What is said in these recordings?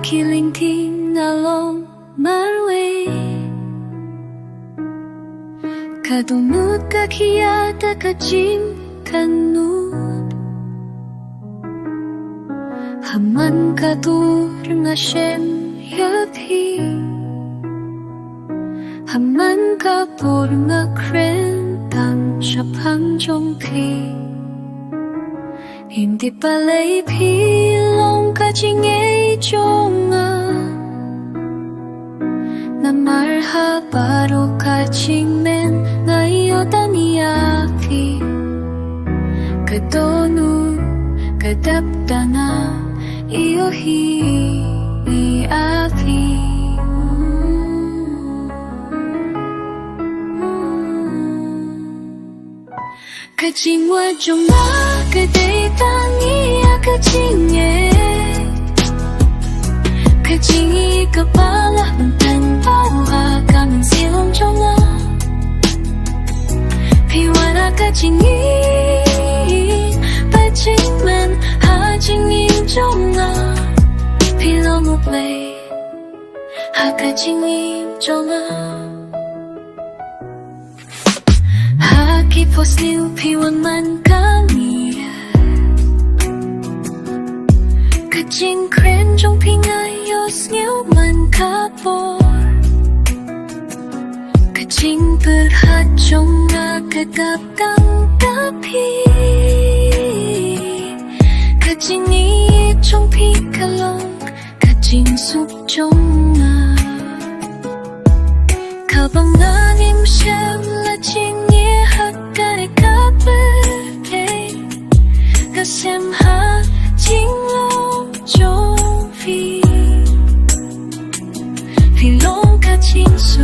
Kiling ting along my way. Kadunut kakiyata kajim kanut. Haman kadur ngashem yapi. Haman kapur ngakren tang syapang jongpi. Hindi palay pilong kajingay jonga. Na marhabaro kajingmen ngayotan iyaki. Kadonu kadaptana iyohi iapi. Kajing wajong na kaday tangiya kajingye. Kajing ikapala Mantan pauha kaming silong jonga. Piwana kajingi Pajingman hajingi jonga. Pilong uplay ha kajingi jonga. Kipos liu piwan man kami. Kajing kren jong pingayos ngiu man kapor. Kajing berhat jong nakadap kang tapi. Kajing ni jong pikalong. Kajing sup jong na. Kabang nangim siyam la jing Kasem ha jing long jong fi. Pilong ka jing su.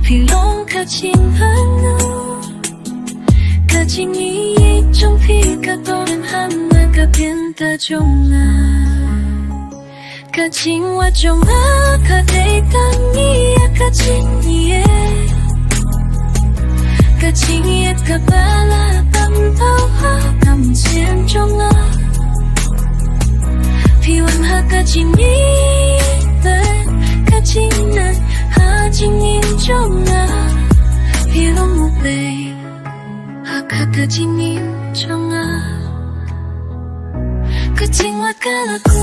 Pilong ka jing hanu. Ka jing yi jong fi ka toren hama ka pinta jong na. Ka jing wa jong ha ka day tangi ya ka jing ye. Ka jing yet ka bala tam tau ha kam chen jong a. Piwan ha ka jing yi ben ka jing nan ha jing yin jong a. Pilong uplay ha ka jing yin jong a. Ka jing wat ka la ku.